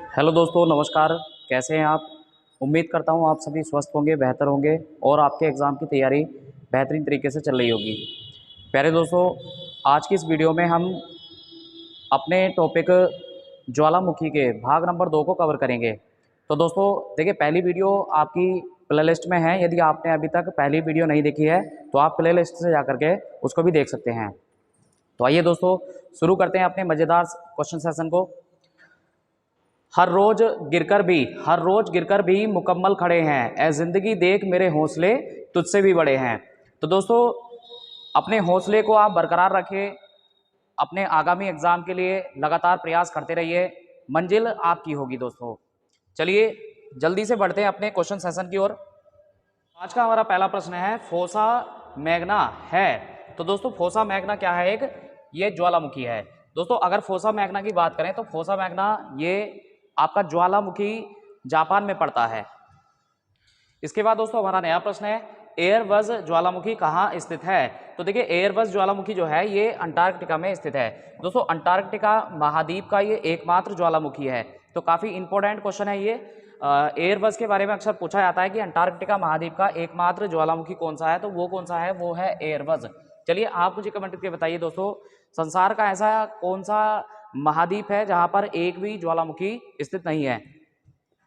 Hello दोस्तों, नमस्कार। कैसे हैं आप? उम्मीद करता हूँ आप सभी स्वस्थ होंगे, बेहतर होंगे और आपके एग्ज़ाम की तैयारी बेहतरीन तरीके से चल रही होगी। प्यारे दोस्तों, आज की इस वीडियो में हम अपने टॉपिक ज्वालामुखी के भाग नंबर 2 को कवर करेंगे। तो दोस्तों देखिए, पहली वीडियो आपकी प्लेलिस्ट में है। यदि आपने अभी तक पहली वीडियो नहीं देखी है तो आप प्लेलिस्ट से जा करके उसको भी देख सकते हैं। तो आइए दोस्तों, शुरू करते हैं अपने मज़ेदार क्वेश्चन सेशन को। हर रोज गिरकर भी मुकम्मल खड़े हैं, ए जिंदगी देख मेरे हौसले तुझसे भी बड़े हैं। तो दोस्तों, अपने हौसले को आप बरकरार रखें। अपने आगामी एग्जाम के लिए लगातार प्रयास करते रहिए, मंजिल आपकी होगी दोस्तों। चलिए जल्दी से बढ़ते हैं अपने क्वेश्चन सेशन की ओर। आज का हमारा पहला प्रश्न है, फोसा मैग्ना है। तो दोस्तों, फोसा मैग्ना क्या है? ये ज्वालामुखी है। दोस्तों, अगर फोसा मैग्ना की बात करें तो फोसा मैग्ना ये आपका ज्वालामुखी जापान में पड़ता है। इसके बाद दोस्तों हमारा नया प्रश्न है, एयरवज ज्वालामुखी कहाँ स्थित है? तो देखिए, एयरवज ज्वालामुखी जो है ये अंटार्कटिका में स्थित है। दोस्तों, अंटार्कटिका महाद्वीप का ये एकमात्र ज्वालामुखी है। तो काफ़ी इंपॉर्टेंट क्वेश्चन है ये। एयरवज के बारे में अक्सर पूछा जाता है कि अंटार्कटिका महाद्वीप का एकमात्र ज्वालामुखी कौन सा है, तो वो कौन सा है? वो है एयरवज। चलिए आप मुझे कमेंट करके बताइए दोस्तों, संसार का ऐसा कौन सा महाद्वीप है जहाँ पर एक भी ज्वालामुखी स्थित नहीं है?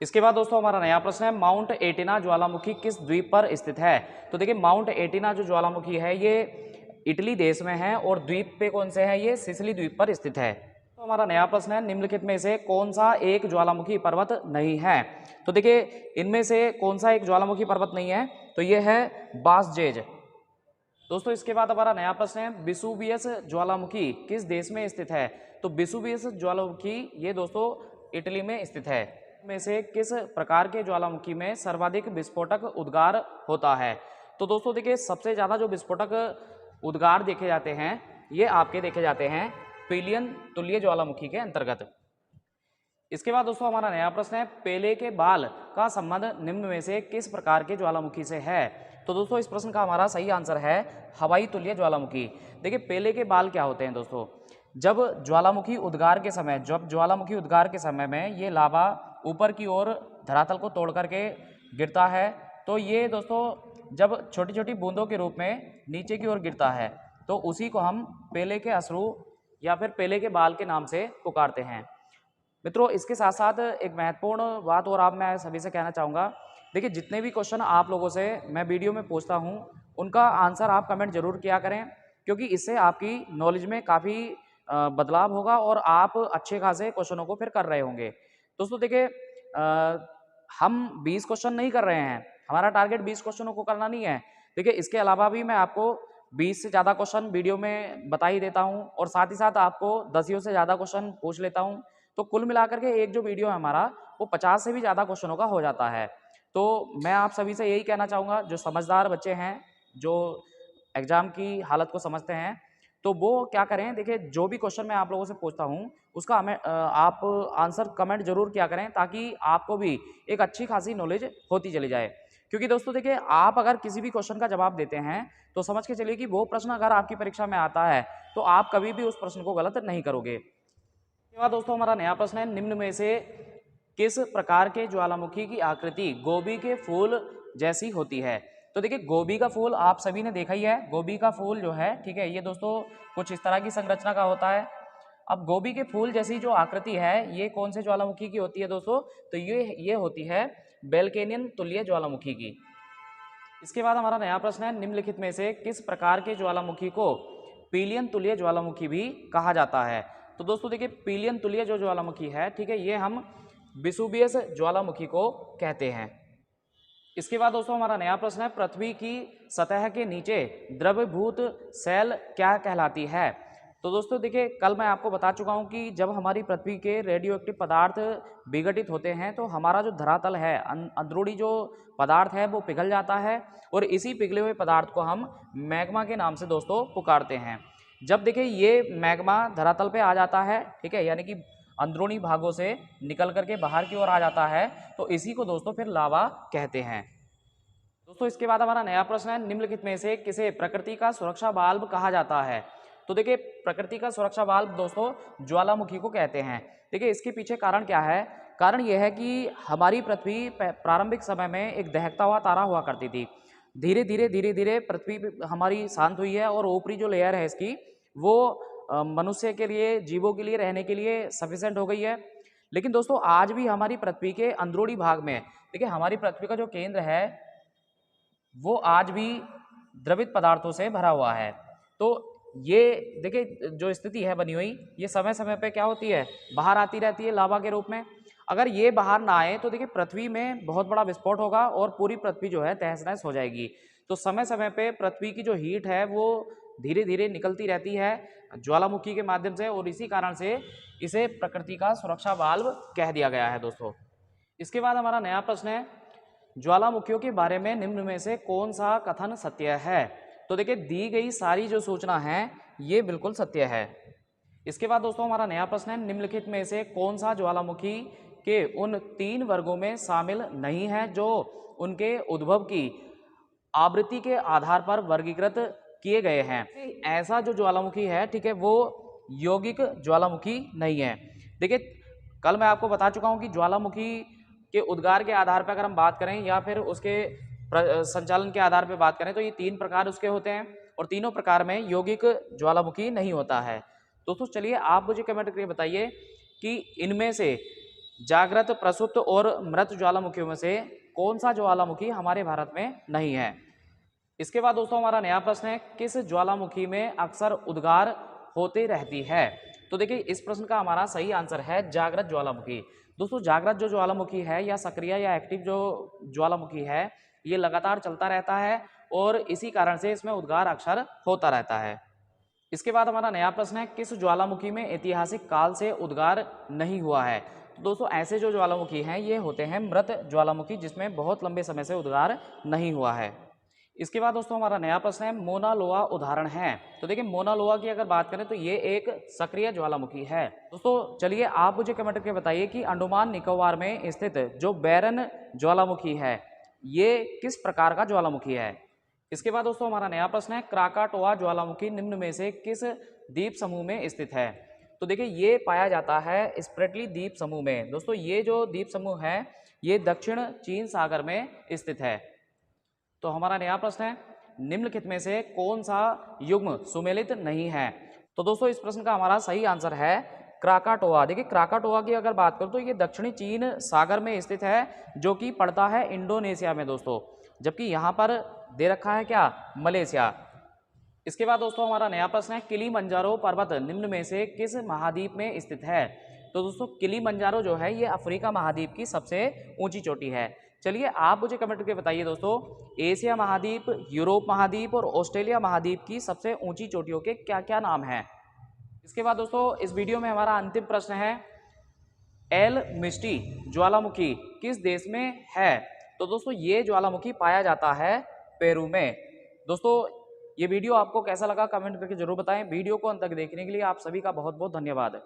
इसके बाद दोस्तों हमारा नया प्रश्न है, माउंट एटिना ज्वालामुखी किस द्वीप पर स्थित है? तो देखिए, माउंट एटिना जो ज्वालामुखी है ये इटली देश में है और द्वीप पे कौन से है? ये सिसिली द्वीप पर स्थित है। तो हमारा नया प्रश्न है, निम्नलिखित में से कौन सा एक ज्वालामुखी पर्वत नहीं है? तो देखिए, इनमें से कौन सा एक ज्वालामुखी पर्वत नहीं है? तो ये है बासजेज। दोस्तों, इसके बाद हमारा नया प्रश्न है, विसुवियस ज्वालामुखी किस देश में स्थित है? तो विसुवियस ज्वालामुखी ये दोस्तों इटली में स्थित है। में से किस प्रकार के ज्वालामुखी में सर्वाधिक विस्फोटक उद्गार होता है? तो दोस्तों देखिए, सबसे ज़्यादा जो विस्फोटक उद्गार देखे जाते हैं ये आपके देखे जाते हैं पिलियन तुल्य ज्वालामुखी के अंतर्गत। इसके बाद दोस्तों हमारा नया प्रश्न है, पेले के बाल का संबंध निम्न में से किस प्रकार के ज्वालामुखी से है? तो दोस्तों, इस प्रश्न का हमारा सही आंसर है हवाई तुल्य ज्वालामुखी। देखिए, पेले के बाल क्या होते हैं दोस्तों? जब ज्वालामुखी उद्गार के समय में ये लावा ऊपर की ओर धरातल को तोड़ करके गिरता है, तो ये दोस्तों जब छोटी छोटी बूंदों के रूप में नीचे की ओर गिरता है तो उसी को हम पेले के अश्रु या फिर पेले के बाल के नाम से पुकारते हैं। मित्रों, इसके साथ साथ एक महत्वपूर्ण बात और आप मैं सभी से कहना चाहूँगा। देखिए, जितने भी क्वेश्चन आप लोगों से मैं वीडियो में पूछता हूँ उनका आंसर आप कमेंट जरूर किया करें, क्योंकि इससे आपकी नॉलेज में काफ़ी बदलाव होगा और आप अच्छे खासे क्वेश्चनों को फिर कर रहे होंगे। दोस्तों देखिए, हम 20 क्वेश्चन नहीं कर रहे हैं, हमारा टारगेट 20 क्वेश्चनों को करना नहीं है। देखिए, इसके अलावा भी मैं आपको 20 से ज़्यादा क्वेश्चन वीडियो में बता ही देता हूँ और साथ ही साथ आपको 10 से ज़्यादा क्वेश्चन पूछ लेता हूँ। तो कुल मिलाकर के एक जो वीडियो है हमारा वो 50 से भी ज़्यादा क्वेश्चनों का हो जाता है। तो मैं आप सभी से यही कहना चाहूँगा, जो समझदार बच्चे हैं, जो एग्ज़ाम की हालत को समझते हैं, तो वो क्या करें, देखिए जो भी क्वेश्चन मैं आप लोगों से पूछता हूँ उसका हमें आप आंसर कमेंट जरूर किया करें, ताकि आपको भी एक अच्छी खासी नॉलेज होती चली जाए। क्योंकि दोस्तों देखिए, आप अगर किसी भी क्वेश्चन का जवाब देते हैं तो समझ के चलिए कि वो प्रश्न अगर आपकी परीक्षा में आता है तो आप कभी भी उस प्रश्न को गलत नहीं करोगे। इसके बाद दोस्तों हमारा नया प्रश्न है, निम्न में से किस प्रकार के ज्वालामुखी की आकृति गोभी के फूल जैसी होती है? तो देखिए, गोभी का फूल आप सभी ने देखा ही है। गोभी का फूल जो है, ठीक है, ये दोस्तों कुछ इस तरह की संरचना का होता है। अब गोभी के फूल जैसी जो आकृति है ये कौन से ज्वालामुखी की होती है दोस्तों? तो ये होती है बेलकेनियन तुल्य ज्वालामुखी की। इसके बाद हमारा नया प्रश्न है, निम्नलिखित में से किस प्रकार के ज्वालामुखी को पीलियन तुल्य ज्वालामुखी भी कहा जाता है? तो दोस्तों देखिए, पीलियन तुल्य जो ज्वालामुखी है, ठीक है, ये हम विसुवियस ज्वालामुखी को कहते हैं। इसके बाद दोस्तों हमारा नया प्रश्न है, पृथ्वी की सतह के नीचे द्रवभूत सेल क्या कहलाती है? तो दोस्तों देखिए, कल मैं आपको बता चुका हूं कि जब हमारी पृथ्वी के रेडियो एक्टिव पदार्थ विघटित होते हैं तो हमारा जो धरातल है, अंदरूनी जो पदार्थ है वो पिघल जाता है और इसी पिघले हुए पदार्थ को हम मैग्मा के नाम से दोस्तों पुकारते हैं। जब देखिए ये मैग्मा धरातल पे आ जाता है, ठीक है, यानी कि अंदरूनी भागों से निकल करके बाहर की ओर आ जाता है, तो इसी को दोस्तों फिर लावा कहते हैं। दोस्तों इसके बाद हमारा नया प्रश्न है, निम्नलिखित में से किसे प्रकृति का सुरक्षा वाल्व कहा जाता है? तो देखिए, प्रकृति का सुरक्षा वाल्व दोस्तों ज्वालामुखी को कहते हैं। देखिए, इसके पीछे कारण क्या है? कारण यह है कि हमारी पृथ्वी प्रारंभिक समय में एक दहकता हुआ तारा हुआ करती थी। धीरे धीरे पृथ्वी हमारी शांत हुई है और ऊपरी जो लेयर है इसकी वो मनुष्य के लिए, जीवों के लिए रहने के लिए सफिशेंट हो गई है। लेकिन दोस्तों आज भी हमारी पृथ्वी के अंदरूनी भाग में देखिए, हमारी पृथ्वी का जो केंद्र है वो आज भी द्रवित पदार्थों से भरा हुआ है। तो ये देखिए जो स्थिति है बनी हुई, ये समय समय पे क्या होती है, बाहर आती रहती है लावा के रूप में। अगर ये बाहर ना आए तो देखिए पृथ्वी में बहुत बड़ा विस्फोट होगा और पूरी पृथ्वी जो है तहस नहस हो जाएगी। तो समय समय पे पृथ्वी की जो हीट है वो धीरे धीरे निकलती रहती है ज्वालामुखी के माध्यम से, और इसी कारण से इसे प्रकृति का सुरक्षा वाल्व कह दिया गया है दोस्तों। इसके बाद हमारा नया प्रश्न है, ज्वालामुखियों के बारे में निम्न में से कौन सा कथन सत्य है। तो देखिए दी गई सारी जो सूचना है ये बिल्कुल सत्य है। इसके बाद दोस्तों हमारा नया प्रश्न है, निम्नलिखित में से कौन सा ज्वालामुखी के उन 3 वर्गों में शामिल नहीं है जो उनके उद्भव की आवृत्ति के आधार पर वर्गीकृत किए गए हैं। ऐसा जो ज्वालामुखी है, ठीक है, वो यौगिक ज्वालामुखी नहीं है। देखिए कल मैं आपको बता चुका हूं कि ज्वालामुखी के उद्गार के आधार पर अगर हम बात करें या फिर उसके संचालन के आधार पर बात करें तो ये 3 प्रकार उसके होते हैं और तीनों प्रकार में यौगिक ज्वालामुखी नहीं होता है। दोस्तों चलिए आप मुझे कमेंट करके बताइए कि इनमें से जागृत, प्रसुप्त और मृत ज्वालामुखियों में से कौन सा ज्वालामुखी हमारे भारत में नहीं है। इसके बाद दोस्तों हमारा नया प्रश्न है, किस ज्वालामुखी में अक्सर उद्गार होते रहती है। तो देखिए इस प्रश्न का हमारा सही आंसर है जागृत ज्वालामुखी। दोस्तों जागृत जो ज्वालामुखी है या सक्रिय या एक्टिव जो ज्वालामुखी है ये लगातार चलता रहता है और इसी कारण से इसमें उद्गार अक्सर होता रहता है। इसके बाद हमारा नया प्रश्न है, किस ज्वालामुखी में ऐतिहासिक काल से उद्गार नहीं हुआ है। तो दोस्तों ऐसे जो ज्वालामुखी हैं ये होते हैं मृत ज्वालामुखी, जिसमें बहुत लंबे समय से उद्गार नहीं हुआ है। इसके बाद दोस्तों हमारा नया प्रश्न है, मोना लोआ उदाहरण है। तो देखिए मोना लोआ की अगर बात करें तो ये एक सक्रिय ज्वालामुखी है। दोस्तों चलिए आप मुझे कमेंट करके बताइए कि अंडमान निकोबार में स्थित जो बैरन ज्वालामुखी है ये किस प्रकार का ज्वालामुखी है। इसके बाद दोस्तों हमारा नया प्रश्न है, क्राकाटोआ ज्वालामुखी निम्न में से किस द्वीप समूह में स्थित है। तो देखिए ये पाया जाता है स्प्रेटली द्वीप समूह में। दोस्तों ये जो द्वीप समूह है ये दक्षिण चीन सागर में स्थित है। तो हमारा नया प्रश्न है, निम्नलिखित में से कौन सा युग्म सुमेलित नहीं है। तो दोस्तों इस प्रश्न का हमारा सही आंसर है क्राकाटोआ। देखिए क्राकाटोआ की अगर बात करूं तो ये दक्षिणी चीन सागर में स्थित है जो कि पड़ता है इंडोनेशिया में दोस्तों, जबकि यहाँ पर दे रखा है क्या, मलेशिया। इसके बाद दोस्तों हमारा नया प्रश्न है, किलिमंजारो पर्वत निम्न में से किस महाद्वीप में स्थित है। तो दोस्तों किलिमंजारो जो है ये अफ्रीका महाद्वीप की सबसे ऊंची चोटी है। चलिए आप मुझे कमेंट करके बताइए दोस्तों, एशिया महाद्वीप, यूरोप महाद्वीप और ऑस्ट्रेलिया महाद्वीप की सबसे ऊंची चोटियों के क्या क्या नाम हैं। इसके बाद दोस्तों इस वीडियो में हमारा अंतिम प्रश्न है, एल मिस्टी ज्वालामुखी किस देश में है। तो दोस्तों ये ज्वालामुखी पाया जाता है पेरू में। दोस्तों ये वीडियो आपको कैसा लगा कमेंट करके जरूर बताएं। वीडियो को अंत तक देखने के लिए आप सभी का बहुत बहुत धन्यवाद।